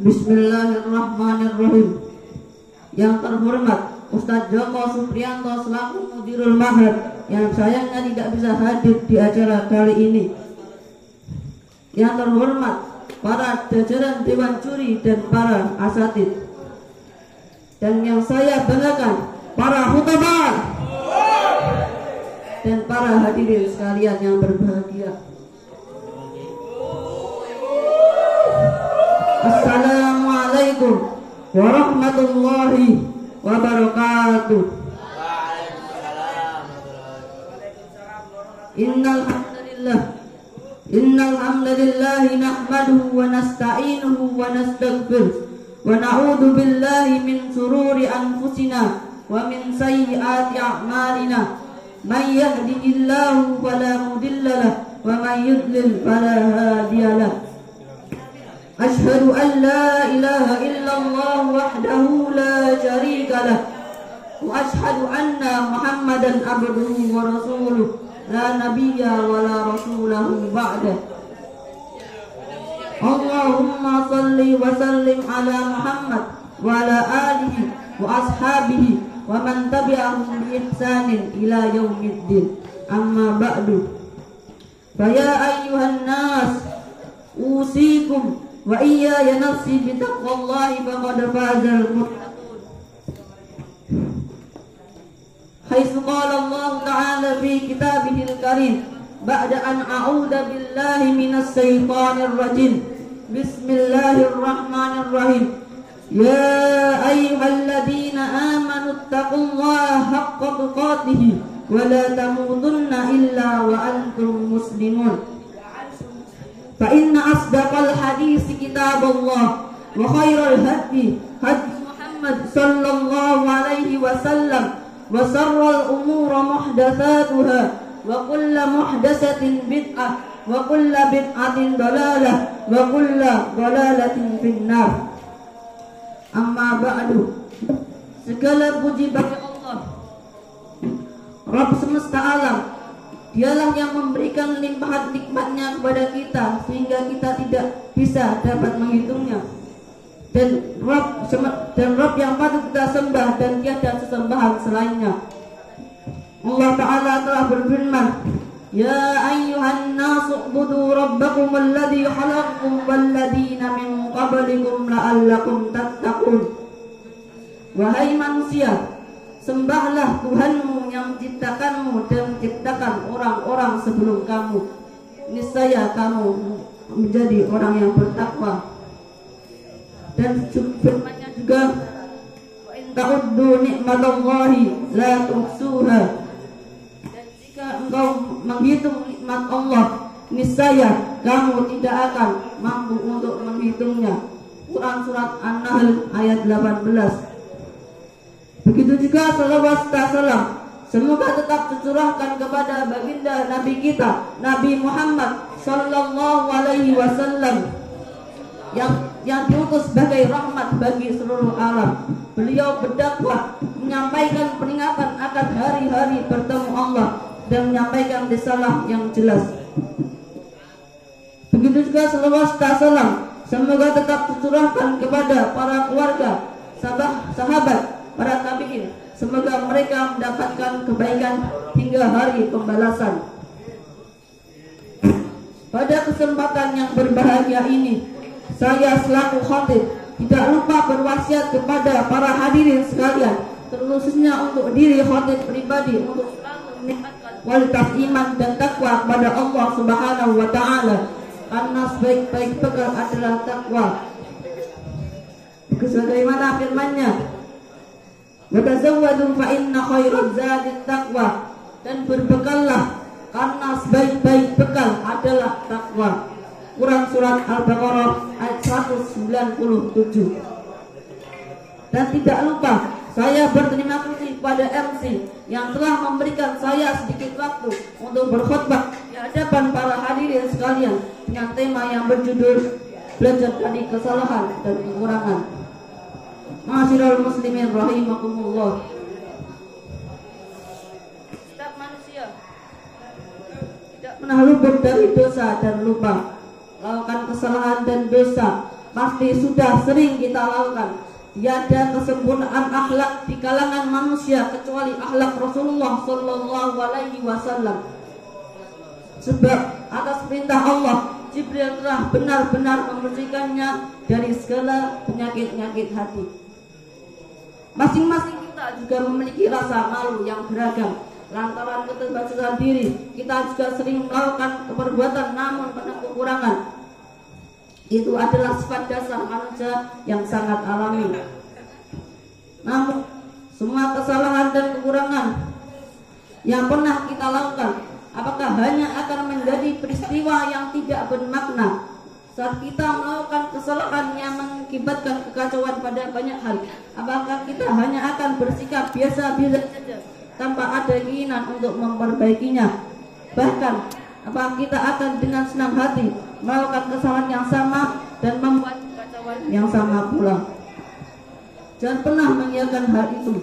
Bismillahirrahmanirrahim. Yang terhormat Ustadz Joko Supriyanto selaku Mudirul Ma'had yang sayangnya tidak bisa hadir di acara kali ini. Yang terhormat para jajaran Dewan Juri dan para asatid. Dan yang saya banggakan para khutbah dan para hadirin sekalian yang berbahagia. Assalamualaikum warahmatullahi wabarakatuh. Innal hamdalillah nahmaduhu wa nasta'inuhu wa nastaghfiruh wa na'udzu billahi min shururi anfusina wa min sayyiati a'malina. May yahdihillahu fala mudilla lahu wa may yudlil fala hadiya lahu. Ashhadu an la ilaha illallah wahdahu la syarika lah wa ashhadu anna Muhammadan abduhu wa rasuluh la nabiyya wa la rasulahu ba'da. Allahumma salli wa sallim ala Muhammad wa ala alihi wa ashabihi wa man tabi'ahum bi ihsanin ila yaumiddin. Amma ba'du. Fa ya ayyuhan nas usikum wa iyaya nafsi bitaqwallahi faqad fazal muttaqun. Haitsu qala Allah ta'ala fi kitabihil karim ba'da an a'udzu billahi minas syaitonir rajim. Bismillahirrahmanirrahim. Ya ayyuhalladzina amanu taqullaha haqqa tuqatih wa la tamutunna illa wa antum muslimun. فإن أصدق الحديث كتاب الله وخير الهدي هدي محمد صلى الله عليه وسلم وشر الأمور محدثاتها وكل محدثة بدعة وكل بدعة ضلالة وكل ضلالة في النار. أما بعد. Segala puji bagi Allah Rabb semesta alam. Dialah yang memberikan limpahan nikmatnya kepada kita sehingga kita tidak bisa dapat menghitungnya. Dan Rabb yang patut kita sembah dan tiada sesembahan selainnya. Allah Ta'ala telah berfirman, Ya ayyuhan nasu ubudu rabbakum alladhi khalaqakum walladhina min qablikum la'allakum tattaqun. Wahai manusia, sembahlah Tuhanmu yang menciptakanmu dan menciptakan orang-orang sebelum kamu. Niscaya kamu menjadi orang yang bertakwa. Dan firman-Nya juga, wa in ta'uddu ni'matallahi la tuhsuha. Dan jika engkau menghitung nikmat Allah, niscaya kamu tidak akan mampu untuk menghitungnya. Quran surat An-Nahl ayat 18. Begitu juga salawat salam semoga tetap tercurahkan kepada baginda Nabi kita Nabi Muhammad sallallahu alaihi wasallam yang diutus sebagai rahmat bagi seluruh alam. Beliau berdakwah, menyampaikan peringatan akan hari-hari bertemu Allah dan menyampaikan risalah yang jelas. Begitu juga salawat salam semoga tetap tercurahkan kepada para keluarga, sahabat, para tabi'in, semoga mereka mendapatkan kebaikan hingga hari pembalasan. Pada kesempatan yang berbahagia ini, saya selaku khatib tidak lupa berwasiat kepada para hadirin sekalian, terkhususnya untuk diri khatib pribadi, untuk selalu meningkatkan kualitas iman dan takwa kepada Allah Subhanahu wa Ta'ala, karena sebaik-baik bekal adalah takwa. Sebagaimana firman-Nya, wa tazawwadu fa inna khairaz zadit taqwa, dan berbekallah karena sebaik-baik bekal adalah takwa. Quran surat Al-Baqarah ayat 197. Dan tidak lupa saya berterima kasih kepada MC yang telah memberikan saya sedikit waktu untuk berkhutbah di hadapan para hadirin sekalian dengan tema yang berjudul belajar dari kesalahan dan kekurangan. Ma'asyiral muslimin rahimakumullah. Setiap manusia tidak pernah luput dari dosa dan lupa, melakukan kesalahan dan dosa pasti sudah sering kita lakukan. Tiada kesempurnaan akhlak di kalangan manusia kecuali akhlak Rasulullah Sallallahu Alaihi Wasallam. Sebab atas perintah Allah, Jibril telah benar-benar membersihkannya dari segala penyakit-penyakit hati. Masing-masing kita juga memiliki rasa malu yang beragam. Lantaran keterbatasan diri, kita juga sering melakukan perbuatan namun penuh kekurangan. Itu adalah sifat dasar manusia yang sangat alami. Namun semua kesalahan dan kekurangan yang pernah kita lakukan, apakah hanya akan menjadi peristiwa yang tidak bermakna? Saat kita melakukan kesalahan yang mengakibatkan kekacauan pada banyak hal, apakah kita hanya akan bersikap biasa-biasa saja tanpa ada keinginan untuk memperbaikinya? Bahkan apakah kita akan dengan senang hati melakukan kesalahan yang sama dan membuat kekacauan yang sama pula? Jangan pernah mengiyakan hal itu,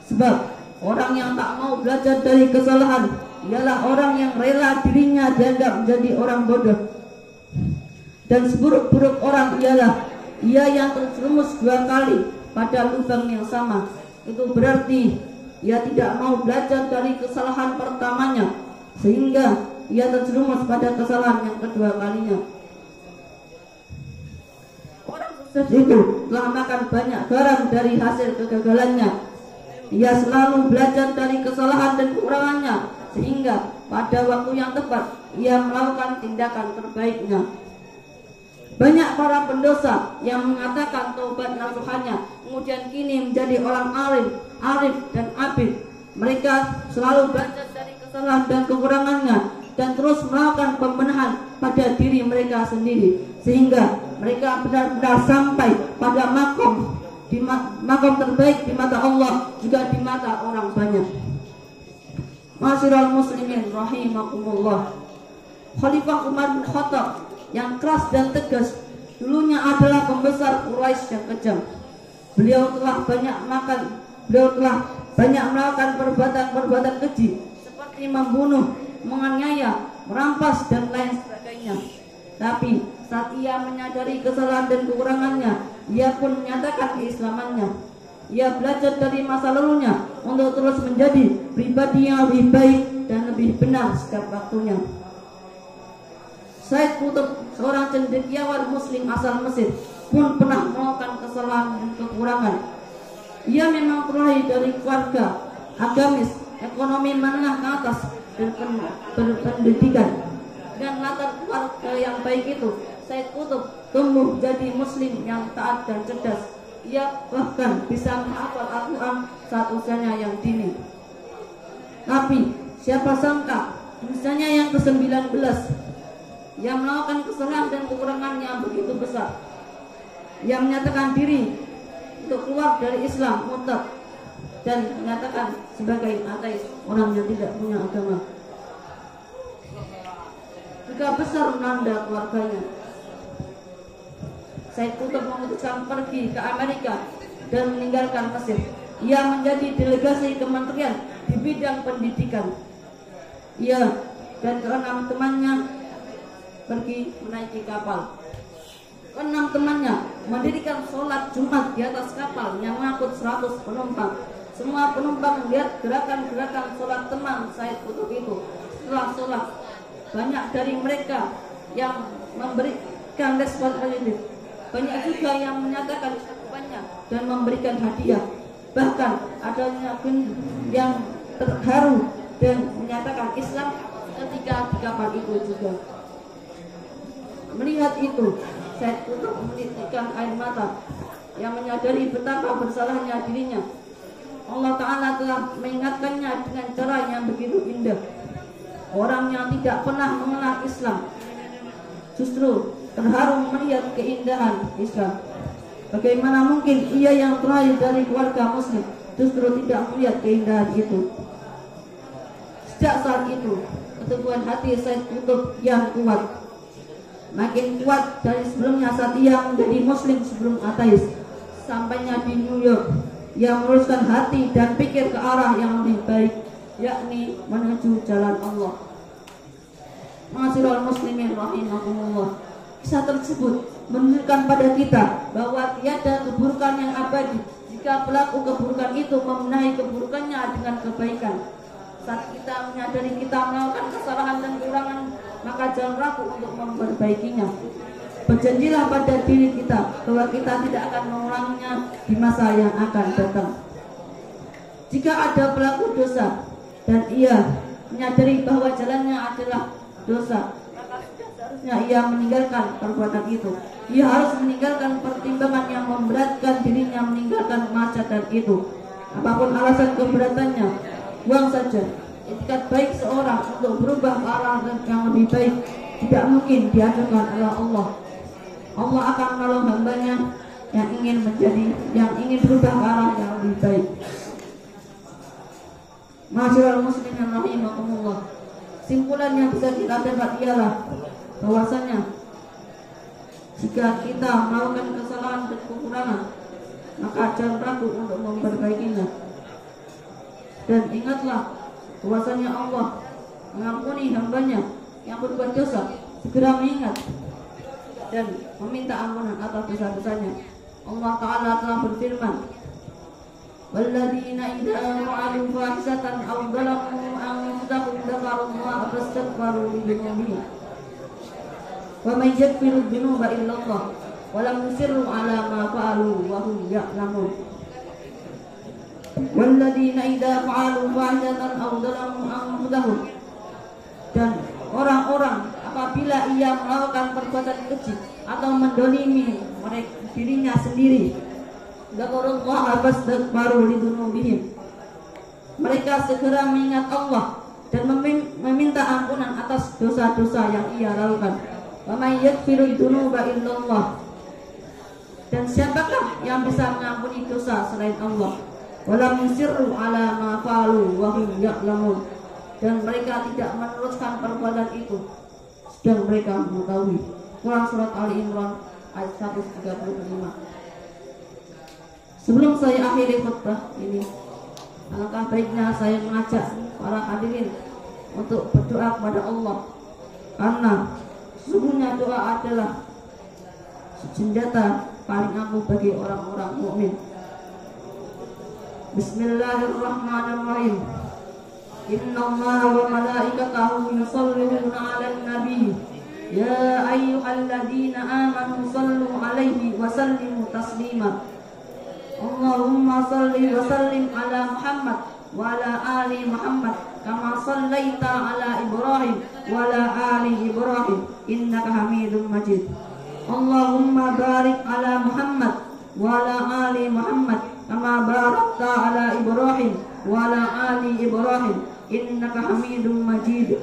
sebab orang yang tak mau belajar dari kesalahan ialah orang yang rela dirinya dianggap menjadi orang bodoh. Dan seburuk-buruk orang ialah ia yang terjerumus 2 kali pada lubang yang sama. Itu berarti ia tidak mau belajar dari kesalahan pertamanya, sehingga ia terjerumus pada kesalahan yang kedua kalinya. Orang sukses itu telah makan banyak garam dari hasil kegagalannya. Ia selalu belajar dari kesalahan dan kekurangannya, sehingga pada waktu yang tepat ia melakukan tindakan terbaiknya. Banyak para pendosa yang mengatakan taubat nasuhannya, kemudian kini menjadi orang arif dan abid. Mereka selalu belajar dari kesalahan dan kekurangannya dan terus melakukan pembenahan pada diri mereka sendiri, sehingga mereka benar-benar sampai pada makom terbaik di mata Allah, juga di mata orang banyak. Ma'asyiral muslimin rahimakumullah. Khalifah Umar bin Khattab yang keras dan tegas dulunya adalah pembesar Quraisy yang kejam. Beliau telah banyak melakukan perbuatan-perbuatan keji seperti membunuh, menganiaya, merampas dan lain sebagainya. Tapi saat ia menyadari kesalahan dan kekurangannya, ia pun menyatakan keislamannya. Ia belajar dari masa lalunya untuk terus menjadi pribadi yang lebih baik dan lebih benar setiap waktunya. Said Qutb, seorang cendekiawan muslim asal Mesir, pun pernah melakukan kesalahan dan kekurangan. Ia memang terlahir dari keluarga agamis, ekonomi menengah ke atas, dan berpendidikan. Dengan latar keluarga yang baik itu, Said Qutb tumbuh jadi muslim yang taat dan cerdas. Ia bahkan bisa menghafal Al-Quran saat usianya yang dini. Tapi siapa sangka usianya yang ke-19 yang melakukan kesalahan dan kekurangan yang begitu besar, yang menyatakan diri untuk keluar dari Islam murtad dan menyatakan sebagai ateis, orang yang tidak punya agama. Juga besar menanda keluarganya. Said Qutb memutuskan pergi ke Amerika dan meninggalkan Mesir. Ia menjadi delegasi kementerian di bidang pendidikan. Ia dan ke-6 temannya pergi menaiki kapal. Ke-6 temannya mendirikan sholat Jumat di atas kapal yang mengangkut 100 penumpang. Semua penumpang melihat gerakan-gerakan sholat teman Said Qutb itu. Setelah sholat, banyak dari mereka yang memberikan respon positif. Banyak juga yang menyatakan kesaksiannya dan memberikan hadiah. Bahkan adanya yang terharu dan menyatakan Islam ketika di kapal itu juga. Melihat itu, Said Qutb menitikkan air mata yang menyadari betapa bersalahnya dirinya. Allah Ta'ala telah mengingatkannya dengan cara yang begitu indah. Orang yang tidak pernah mengenal Islam justru terharu melihat keindahan Islam. Bagaimana mungkin ia yang terlahir dari keluarga muslim justru tidak melihat keindahan itu? Sejak saat itu, keteguhan hati Said Qutb yang kuat makin kuat dari sebelumnya saat ia menjadi muslim sebelum ateis. Sampainya di New York, ia meluruskan hati dan pikir ke arah yang lebih baik, yakni menuju jalan Allah. Ma'asyiral muslimin rahimakumullah. Kisah tersebut menunjukkan pada kita bahwa tiada keburukan yang abadi jika pelaku keburukan itu membenahi keburukannya dengan kebaikan. Saat kita menyadari kita melakukan kesalahan dan kekurangan, maka jangan ragu untuk memperbaikinya. Berjanjilah pada diri kita bahwa kita tidak akan mengulanginya di masa yang akan datang. Jika ada pelaku dosa dan ia menyadari bahwa jalannya adalah dosa, maka seharusnya ia meninggalkan perbuatan itu. Ia harus meninggalkan pertimbangan yang memberatkan dirinya meninggalkan maksiat itu. Apapun alasan keberatannya, buang saja. Etikat baik seorang untuk berubah ke arah yang lebih baik tidak mungkin diajukan oleh Allah. Allah akan menolong hambanya yang ingin berubah ke arah yang lebih baik. Ma'asyiral muslimin rahimakumullah. Simpulan yang bisa kita dapat ialah bahwasanya jika kita melakukan kesalahan dan kekurangan, maka jangan ragu untuk memperbaikinya. Dan ingatlah bahwasanya Allah mengampuni hambanya yang berbuat dosa, segera mengingat dan meminta ampunan atas dosa-dosanya. Allah Ta'ala telah berfirman, "Walladzina idza fa'alu fahishatan aw dzalamu anfusahum dzakarullaha fastaghfiru lidzunubihim wa may yaghfiru dzunuba illallah wa lam yusirru 'ala ma fa'alu wa hum ya'lamun." Walladzina idza fa'alu fahishatan aw dzalamu anfusahum, dan orang-orang apabila ia melakukan perbuatan keji atau mendolimi dirinya sendiri, dzakarullaha fastaghfiru lidzunubihim, mereka segera mengingat Allah dan meminta ampunan atas dosa-dosa yang ia lakukan. Wa may yaghfiru dzunuba illallah, dan siapakah yang bisa mengampuni dosa selain Allah? Wa lam yusirru 'ala ma fa'alu wa hum ya'lamun, dan mereka tidak meneruskan perbuatan itu sedang mereka mengetahui. Quran surat Ali Imran ayat 135. Sebelum saya akhiri khutbah ini, alangkah baiknya saya mengajak para hadirin untuk berdoa kepada Allah, karena sesungguhnya doa adalah senjata paling ampuh bagi orang-orang mukmin. Bismillahirrahmanirrahim. Innallaha wa malaikatahu yusholluna 'alan nabi. Ya ayyuhalladzina amanu shallu 'alaihi wa sallimu taslima. Allahumma shalli wa sallim ala Muhammad wa ala ali Muhammad kama shallaita ala Ibrahim wa ala ali Ibrahim innaka Hamidum Majid. Allahumma barik ala Muhammad wa ala ali Muhammad kama barakta ala Ibrahim wa ala ali Ibrahim innaka Hamidum Majid.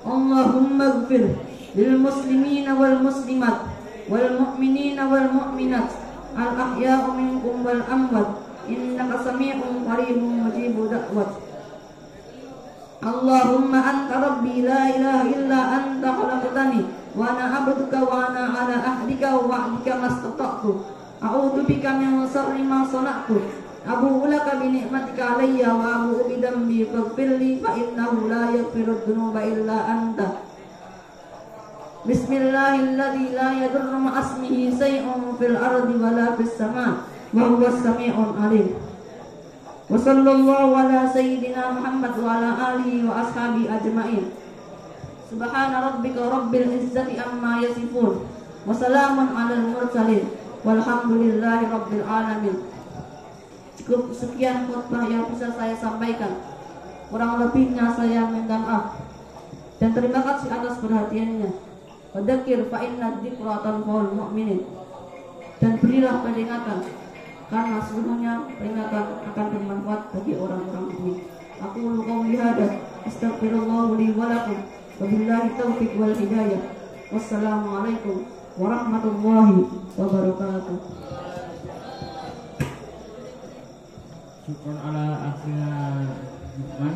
Allahumma ighfir lil muslimina wal muslimat wal mu'minina wal mu'minat al ahya'u minkum wal amwat innaka sami'un qaribun mujibud da'wat. Allahumma anta rabbi la ilaha illa anta khalaqtani wa ana 'abduka wa ana 'ala ahdika wa wa'dika mastata'tu a'udzu bika min sharri ma sana'tu abu'u laka bi ni'matika 'alayya wa abu'u bi dhanbi faghfirli fa innahu la yaghfiru dzunuba illa anta. Bismillahilladzi la yadurru ma'asmihi shay'un fil ardi wa la fis sama' wa huwas sami'un 'alim. Wa sallallahu ala sayyidina Muhammad wa ala alihi wa ashabi ajma'in. Subhana rabbika rabbil izzati amma yasifun wa salamun 'alal mursalin walhamdulillahi rabbil alamin. Cukup sekian khutbah yang bisa saya sampaikan. Kurang lebihnya saya minta maaf dan terima kasih atas perhatiannya. Wadzakir fa inna dzikra tanfa'ul mu'minin, dan berilah peringatan karena sesungguhnya peringatan akan bermanfaat bagi orang-orang mukmin. Aku qouli hadza astaghfirullah li wa lakum wa billahi taufiq wal hidayah. Wassalamualaikum warahmatullahi wabarakatuh. Syukur ala akhirnya Lukman.